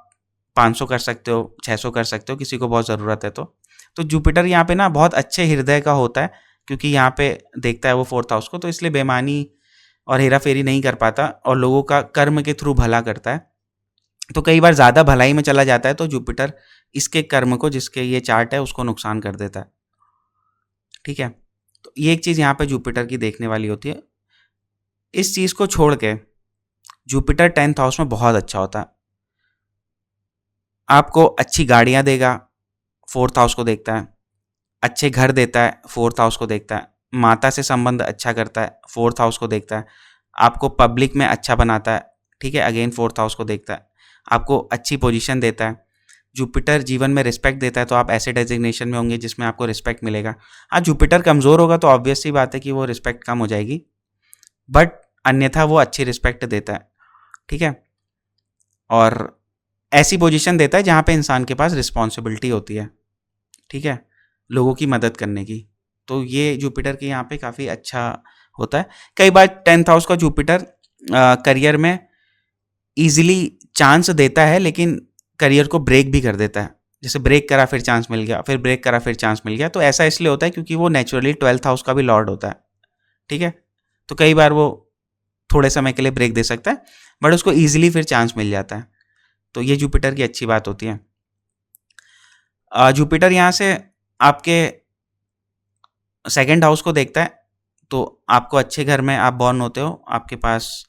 500 कर सकते हो, 600 कर सकते हो, किसी को बहुत ज़रूरत है तो जुपिटर यहाँ पे ना बहुत अच्छे हृदय का होता है, क्योंकि यहाँ पे देखता है वो 4th हाउस को, तो इसलिए बेईमानी और हेरा फेरी नहीं कर पाता और लोगों का कर्म के थ्रू भला करता है। तो कई बार ज़्यादा भलाई में चला जाता है तो जुपिटर इसके कर्म को, जिसके ये चार्ट है, उसको नुकसान कर देता है, ठीक है। तो ये एक चीज़ यहाँ पे जुपिटर की देखने वाली होती है। इस चीज़ को छोड़ के जुपिटर 10th हाउस में बहुत अच्छा होता है, आपको अच्छी गाड़ियाँ देगा, 4th हाउस को देखता है, अच्छे घर देता है, 4th हाउस को देखता है, माता से संबंध अच्छा करता है, 4th हाउस को देखता है, आपको पब्लिक में अच्छा बनाता है, ठीक है, अगेन 4th हाउस को देखता है, आपको अच्छी पोजीशन देता है। जुपिटर जीवन में रिस्पेक्ट देता है, तो आप ऐसे डेजिग्नेशन में होंगे जिसमें आपको रिस्पेक्ट मिलेगा। हाँ, जुपिटर कमज़ोर होगा तो ऑब्वियस सी बात है कि वो रिस्पेक्ट कम हो जाएगी, बट अन्यथा वो अच्छी रिस्पेक्ट देता है, ठीक है। और ऐसी पोजीशन देता है जहाँ पे इंसान के पास रिस्पॉन्सिबिलिटी होती है, ठीक है, लोगों की मदद करने की। तो ये जुपिटर के यहाँ पे काफ़ी अच्छा होता है। कई बार 10th हाउस का जुपिटर करियर में ईजिली चांस देता है, लेकिन करियर को ब्रेक भी कर देता है। जैसे ब्रेक करा फिर चांस मिल गया, फिर ब्रेक करा फिर चांस मिल गया। तो ऐसा इसलिए होता है क्योंकि वो नेचुरली 12th हाउस का भी लॉर्ड होता है, ठीक है। तो कई बार वो थोड़े समय के लिए ब्रेक दे सकता है, बट उसको ईजिली फिर चांस मिल जाता है। तो ये जुपिटर की अच्छी बात होती है। जुपिटर यहाँ से आपके सेकंड हाउस को देखता है, तो आपको अच्छे घर में आप बॉर्न होते हो, आपके पास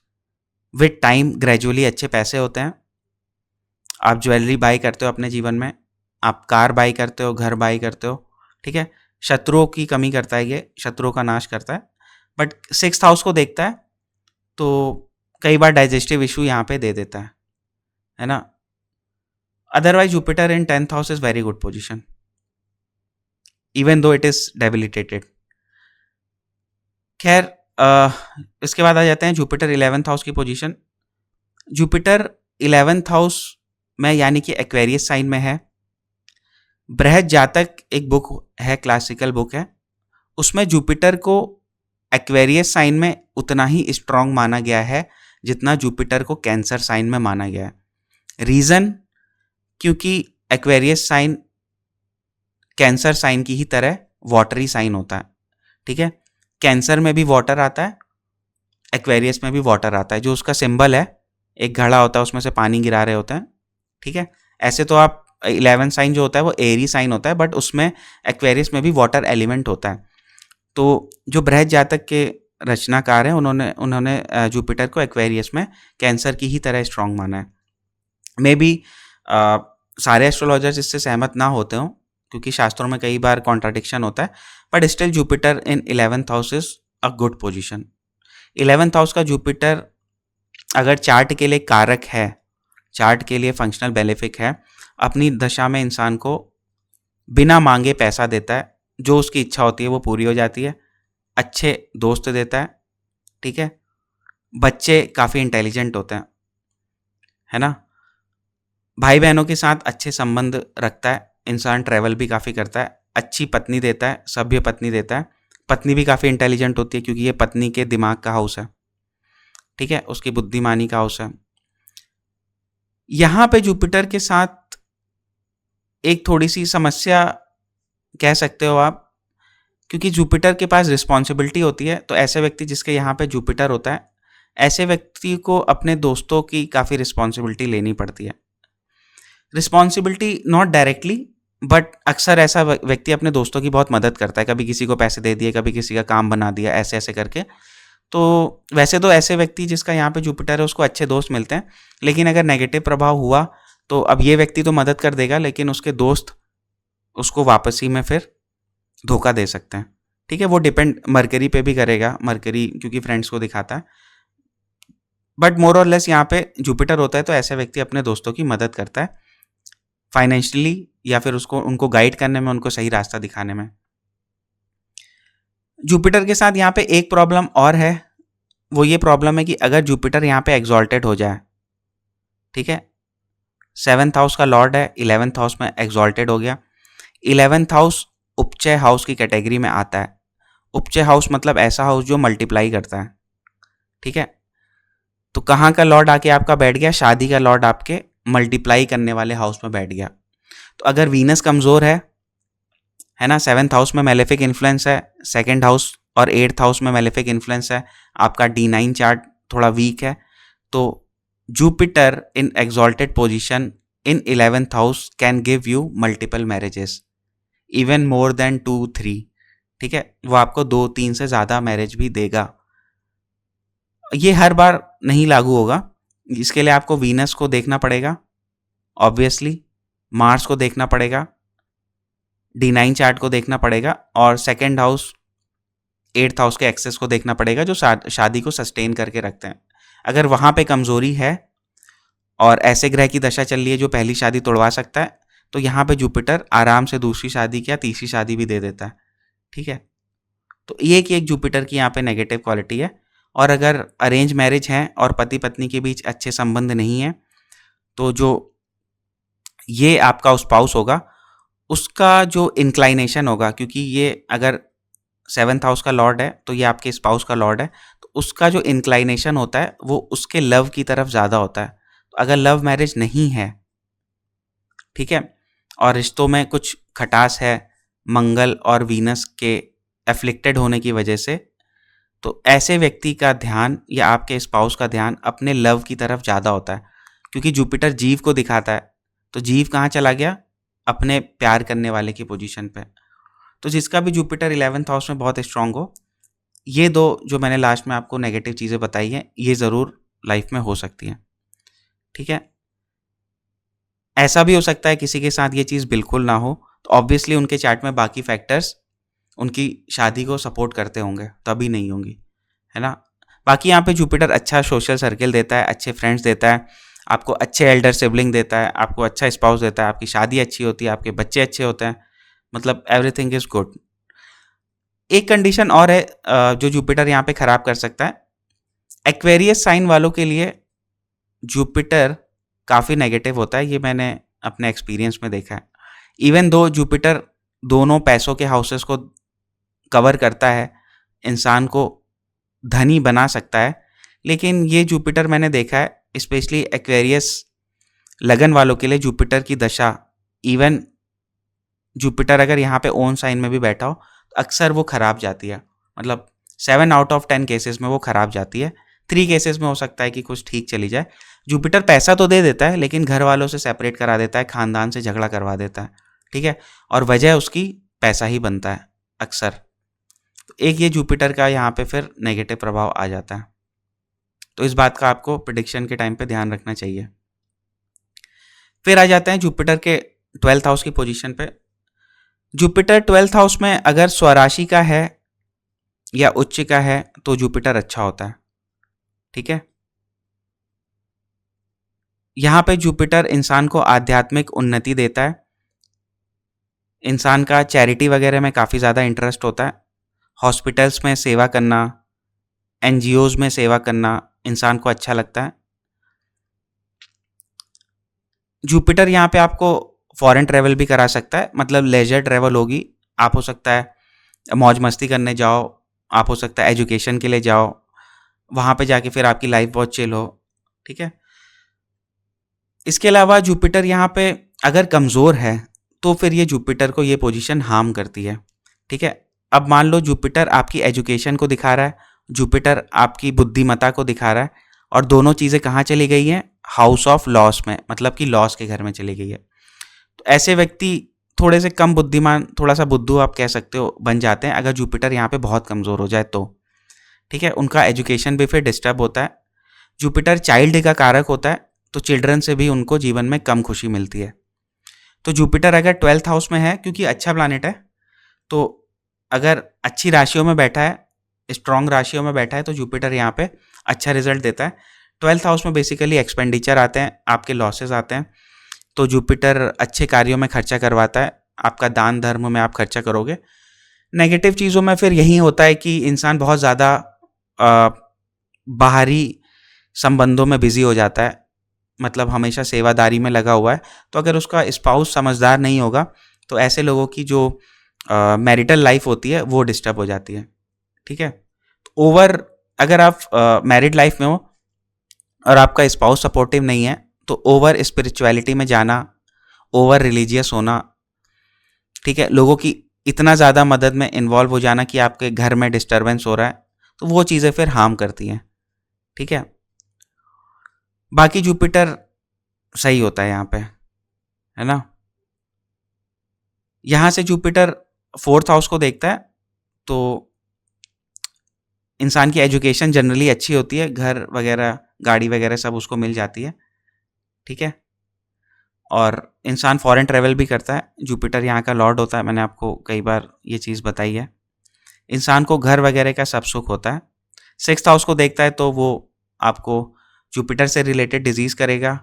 विद टाइम ग्रेजुअली अच्छे पैसे होते हैं, आप ज्वेलरी बाई करते हो अपने जीवन में, आप कार बाई करते हो, घर बाई करते हो, ठीक है। शत्रुओं की कमी करता है, ये शत्रुओं का नाश करता है। बट सिक्स्थ हाउस को देखता है तो कई बार डाइजेस्टिव इशू यहाँ पे दे देता है ना। Otherwise Jupiter in 10th house is very good position even though it is debilitated. खैर इसके बाद आ जाते हैं जुपिटर 11th हाउस की पोजीशन। जुपिटर 11th हाउस में यानी कि एक्वेरियस साइन में है। बृहद जातक एक बुक है, क्लासिकल बुक है, उसमें जुपिटर को एक्वेरियस साइन में उतना ही स्ट्रांग माना गया है जितना जुपिटर को कैंसर साइन में माना गया है। रीज़न, क्योंकि एक्वेरियस साइन कैंसर साइन की ही तरह वाटरी साइन होता है, ठीक है। कैंसर में भी वाटर आता है, एक्वेरियस में भी वाटर आता है। जो उसका सिंबल है, एक घड़ा होता है, उसमें से पानी गिरा रहे होते हैं, ठीक है। ऐसे तो आप 11 साइन जो होता है वो एरी साइन होता है, बट उसमें एक्वेरियस में भी वाटर एलिमेंट होता है। तो जो बृहद जातक के रचनाकार हैं उन्होंने जुपिटर को एक्वेरियस में कैंसर की ही तरह स्ट्रांग माना है। मे बी सारे एस्ट्रोलॉजर्स इससे सहमत ना होते हों, क्योंकि शास्त्रों में कई बार कॉन्ट्राडिक्शन होता है, but still Jupiter in 11th house is a good position. 11th house का जुपिटर अगर चार्ट के लिए कारक है, चार्ट के लिए फंक्शनल बेनिफिक है, अपनी दशा में इंसान को बिना मांगे पैसा देता है, जो उसकी इच्छा होती है वो पूरी हो जाती है, अच्छे दोस्त देता है, ठीक है। बच्चे काफ़ी इंटेलिजेंट होते हैं, है ना। भाई बहनों के साथ अच्छे संबंध रखता है, इंसान ट्रैवल भी काफ़ी करता है, अच्छी पत्नी देता है, सभ्य पत्नी देता है। पत्नी भी काफ़ी इंटेलिजेंट होती है क्योंकि ये पत्नी के दिमाग का हाउस है, ठीक है, उसकी बुद्धिमानी का हाउस है। यहाँ पे जुपिटर के साथ एक थोड़ी सी समस्या कह सकते हो आप, क्योंकि जुपिटर के पास रिस्पॉन्सिबिलिटी होती है। तो ऐसे व्यक्ति जिसके यहाँ पे जुपिटर होता है, ऐसे व्यक्ति को अपने दोस्तों की काफ़ी रिस्पॉन्सिबिलिटी लेनी पड़ती है। रिस्पॉन्सिबिलिटी नॉट डायरेक्टली, बट अक्सर ऐसा व्यक्ति अपने दोस्तों की बहुत मदद करता है, कभी किसी को पैसे दे दिए, कभी किसी का काम बना दिया, ऐसे ऐसे करके। तो वैसे तो ऐसे व्यक्ति जिसका यहाँ पे जुपिटर है उसको अच्छे दोस्त मिलते हैं, लेकिन अगर नेगेटिव प्रभाव हुआ तो अब ये व्यक्ति तो मदद कर देगा, लेकिन उसके दोस्त उसको वापसी में फिर धोखा दे सकते हैं, ठीक है। वो डिपेंड मरकरी पे भी करेगा, मरकरी क्योंकि फ्रेंड्स को दिखाता है, बट मोर और लेस यहाँ पे जुपिटर होता है तो ऐसे व्यक्ति अपने दोस्तों की मदद करता है फाइनेंशियली, या फिर उनको गाइड करने में, उनको सही रास्ता दिखाने में। जुपिटर के साथ यहाँ पे एक प्रॉब्लम और है, वो ये प्रॉब्लम है कि अगर जुपिटर यहाँ पे एग्जॉल्टेड हो जाए, ठीक है, 7th हाउस का लॉर्ड है, 11th हाउस में एग्जॉल्टेड हो गया। 11th हाउस उपचय हाउस की कैटेगरी में आता है। उपचय हाउस मतलब ऐसा हाउस जो मल्टीप्लाई करता है, ठीक है। तो कहाँ का लॉर्ड आके आपका बैठ गया? शादी का लॉर्ड आपके मल्टीप्लाई करने वाले हाउस में बैठ गया। तो अगर वीनस कमज़ोर है ना, 7th हाउस में मेलेफिक इन्फ्लुएंस है, 2nd हाउस और 8th हाउस में मेलेफिक इन्फ्लुएंस है, आपका D9 चार्ट थोड़ा वीक है, तो Jupiter in exalted position in 11th house can give you multiple marriages, even more than 2-3, ठीक है। वो आपको 2-3 से ज़्यादा मैरिज भी देगा। ये हर बार नहीं लागू होगा, इसके लिए आपको वीनस को देखना पड़ेगा, ऑब्वियसली मार्स को देखना पड़ेगा, D9 चार्ट को देखना पड़ेगा, और 2nd हाउस 8th हाउस के एक्सेस को देखना पड़ेगा, जो शादी को सस्टेन करके रखते हैं। अगर वहाँ पे कमज़ोरी है और ऐसे ग्रह की दशा चल रही है जो पहली शादी तोड़वा सकता है, तो यहाँ पे जुपिटर आराम से दूसरी शादी या तीसरी शादी भी दे देता है, ठीक है। तो ये एक जुपिटर की यहाँ पे नेगेटिव क्वालिटी है। और अगर अरेंज मैरिज है और पति पत्नी के बीच अच्छे संबंध नहीं है, तो जो ये आपका स्पाउस होगा उसका जो इंक्लाइनेशन होगा, क्योंकि ये अगर 7th हाउस का लॉर्ड है तो ये आपके स्पाउस का लॉर्ड है, तो उसका जो इंक्लाइनेशन होता है वो उसके लव की तरफ ज़्यादा होता है। तो अगर लव मैरिज नहीं है, ठीक है, और रिश्तों में कुछ खटास है मंगल और वीनस के एफ्लिक्टेड होने की वजह से, तो ऐसे व्यक्ति का ध्यान या आपके स्पाउस का ध्यान अपने लव की तरफ ज़्यादा होता है, क्योंकि जुपिटर जीव को दिखाता है। तो जीव कहाँ चला गया? अपने प्यार करने वाले की पोजीशन पे। तो जिसका भी जुपिटर 11th हाउस में बहुत स्ट्रांग हो, ये दो जो मैंने लास्ट में आपको नेगेटिव चीज़ें बताई हैं, ये ज़रूर लाइफ में हो सकती हैं। ठीक है, ऐसा भी हो सकता है किसी के साथ ये चीज़ बिल्कुल ना हो, तो ऑब्वियसली उनके चार्ट में बाकी फैक्टर्स उनकी शादी को सपोर्ट करते होंगे, तभी नहीं होंगी, है ना। बाकी यहाँ पे जुपिटर अच्छा सोशल सर्किल देता है, अच्छे फ्रेंड्स देता है, आपको अच्छे एल्डर सिबलिंग देता है, आपको अच्छा स्पाउस देता है, आपकी शादी अच्छी होती है, आपके बच्चे अच्छे होते हैं, मतलब एवरीथिंग इज गुड। एक कंडीशन और है जो जुपिटर यहाँ पे खराब कर सकता है। एक्वेरियस साइन वालों के लिए जुपिटर काफ़ी नेगेटिव होता है, ये मैंने अपने एक्सपीरियंस में देखा है। इवन दो जुपिटर दोनों पैसों के हाउसेस को कवर करता है, इंसान को धनी बना सकता है, लेकिन ये जुपिटर मैंने देखा है स्पेशली एक्वेरियस लगन वालों के लिए जुपिटर की दशा, इवन जुपिटर अगर यहाँ पे ओन साइन में भी बैठा हो तो अक्सर वो खराब जाती है, मतलब 7 आउट ऑफ 10 केसेस में वो खराब जाती है। 3 केसेस में हो सकता है कि कुछ ठीक चली जाए। जुपिटर पैसा तो दे देता है लेकिन घर वालों से सेपरेट करा देता है, खानदान से झगड़ा करवा देता है, ठीक है, और वजह उसकी पैसा ही बनता है अक्सर। तो एक ये जुपिटर का यहाँ पे फिर नेगेटिव प्रभाव आ जाता है, तो इस बात का आपको प्रिडिक्शन के टाइम पे ध्यान रखना चाहिए। फिर आ जाते हैं जुपिटर के 12th हाउस की पोजीशन पे। जुपिटर 12th हाउस में अगर स्वराशि का है या उच्च का है तो जुपिटर अच्छा होता है, ठीक है। यहाँ पे जुपिटर इंसान को आध्यात्मिक उन्नति देता है, इंसान का चैरिटी वगैरह में काफ़ी ज़्यादा इंटरेस्ट होता है, हॉस्पिटल्स में सेवा करना, एनजीओज में सेवा करना इंसान को अच्छा लगता है। जुपिटर यहाँ पे आपको फॉरेन ट्रैवल भी करा सकता है, मतलब लेजर ट्रैवल होगी, आप हो सकता है मौज मस्ती करने जाओ, आप हो सकता है एजुकेशन के लिए जाओ, वहाँ पे जाके फिर आपकी लाइफ बहुत चिल हो, ठीक है। इसके अलावा जुपिटर यहाँ पे अगर कमज़ोर है तो फिर ये जुपिटर को ये पोजीशन हार्म करती है, ठीक है। अब मान लो जुपिटर आपकी एजुकेशन को दिखा रहा है, जुपिटर आपकी बुद्धिमत्ता को दिखा रहा है, और दोनों चीज़ें कहाँ चली गई हैं, हाउस ऑफ लॉस में, मतलब कि लॉस के घर में चली गई है। तो ऐसे व्यक्ति थोड़े से कम बुद्धिमान, थोड़ा सा बुद्धू आप कह सकते हो, बन जाते हैं अगर जुपिटर यहाँ पे बहुत कमज़ोर हो जाए तो, ठीक है। उनका एजुकेशन भी फिर डिस्टर्ब होता है। जुपिटर चाइल्ड का कारक होता है, तो चिल्ड्रन से भी उनको जीवन में कम खुशी मिलती है। तो जुपिटर अगर 12th हाउस में है, क्योंकि अच्छा प्लानिट है, तो अगर अच्छी राशियों में बैठा है, स्ट्रॉन्ग राशियों में बैठा है, तो जुपिटर यहाँ पे अच्छा रिजल्ट देता है। 12th हाउस में बेसिकली एक्सपेंडिचर आते हैं, आपके लॉसेस आते हैं, तो जुपिटर अच्छे कार्यों में खर्चा करवाता है, आपका दान धर्म में आप खर्चा करोगे। नेगेटिव चीज़ों में फिर यही होता है कि इंसान बहुत ज़्यादा बाहरी संबंधों में बिजी हो जाता है, मतलब हमेशा सेवादारी में लगा हुआ है। तो अगर उसका स्पाउस समझदार नहीं होगा तो ऐसे लोगों की जो मैरिटल लाइफ होती है वो डिस्टर्ब हो जाती है, ठीक है। तो ओवर अगर आप मैरिड लाइफ में हो और आपका स्पाउस सपोर्टिव नहीं है तो ओवर स्पिरिचुअलिटी में जाना, ओवर रिलीजियस होना, ठीक है, लोगों की इतना ज़्यादा मदद में इन्वॉल्व हो जाना कि आपके घर में डिस्टर्बेंस हो रहा है, तो वो चीज़ें फिर हार्म करती हैं, ठीक है। बाकी जुपिटर सही होता है यहाँ पे, है ना। यहाँ से जुपिटर 4th हाउस को देखता है, तो इंसान की एजुकेशन जनरली अच्छी होती है, घर वगैरह गाड़ी वगैरह सब उसको मिल जाती है, ठीक है। और इंसान फॉरेन ट्रैवल भी करता है, जुपिटर यहाँ का लॉर्ड होता है, मैंने आपको कई बार ये चीज़ बताई है। इंसान को घर वगैरह का सब सुख होता है। 6th हाउस को देखता है तो वो आपको जुपिटर से रिलेटेड डिजीज़ करेगा,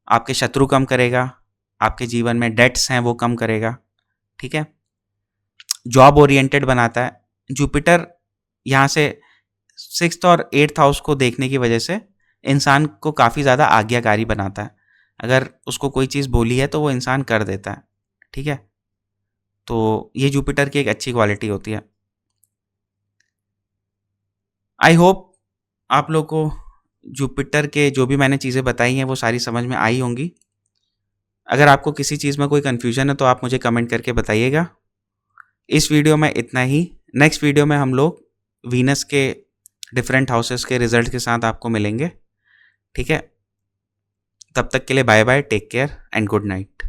आपके शत्रु कम करेगा, आपके जीवन में डेट्स हैं वो कम करेगा, ठीक है। जॉब ओरिएंटेड बनाता है। जुपिटर यहाँ से 6th और 8th हाउस को देखने की वजह से इंसान को काफ़ी ज़्यादा आज्ञाकारी बनाता है, अगर उसको कोई चीज़ बोली है तो वो इंसान कर देता है, ठीक है। तो ये जुपिटर की एक अच्छी क्वालिटी होती है। आई होप आप लोग को जुपिटर के जो भी मैंने चीज़ें बताई हैं वो सारी समझ में आई होंगी। अगर आपको किसी चीज़ में कोई कन्फ्यूजन है तो आप मुझे कमेंट करके बताइएगा। इस वीडियो में इतना ही। नेक्स्ट वीडियो में हम लोग वीनस के डिफरेंट हाउसेस के रिजल्ट के साथ आपको मिलेंगे, ठीक है। तब तक के लिए bye bye, take care and good night.